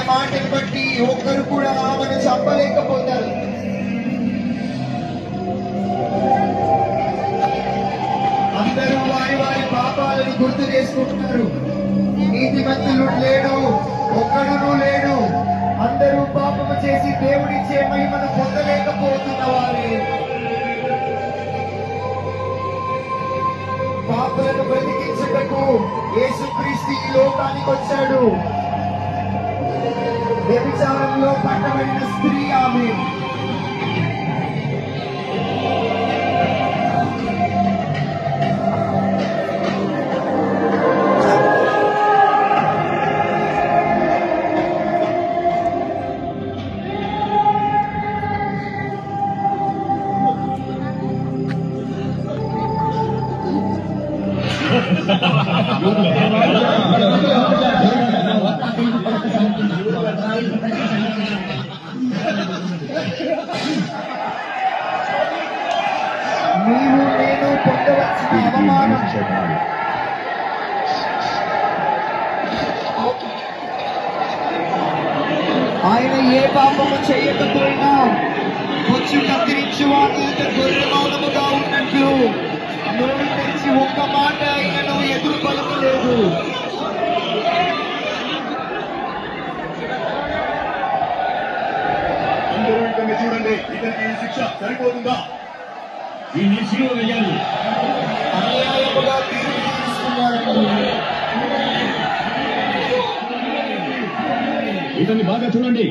మాటను బట్టి ఒక్కరు కూడా ఆమెను చంపలేకపోతారు. అందరూ వారి వారి పాపాలను గుర్తు చేసుకుంటున్నారు. నీతిమంతులు లేడు, ఒక్కడును లేడు. అందరూ పాపము చేసి దేవుడిచ్చే మహిమను పొందలేకపోతున్న వారే. పాపలను బ్రతికించుటకు యేసుక్రీస్తు ఈ లోకానికి వచ్చాడు. వ్యభిచారంలో పట్టబడిన స్త్రీ ఆమె. నీవు నేను పొందవలసిన అవమానం ఆయన ఏ పాపము చేయకపోయినా వచ్చి కత్తిరించువాడు గొర్రె మౌనముగా ఉన్నట్లు నోరు తెరిచి ఒక్క మాట ఆయనను ఎదురు పలుకలేదు. చూడండి, ఇతనికి ఈ శిక్ష సరిపోతుందా? ఈ శిలువ వేయాలి. అన్యాయముగా తీర్పు ఇతన్ని బాగా చూడండి.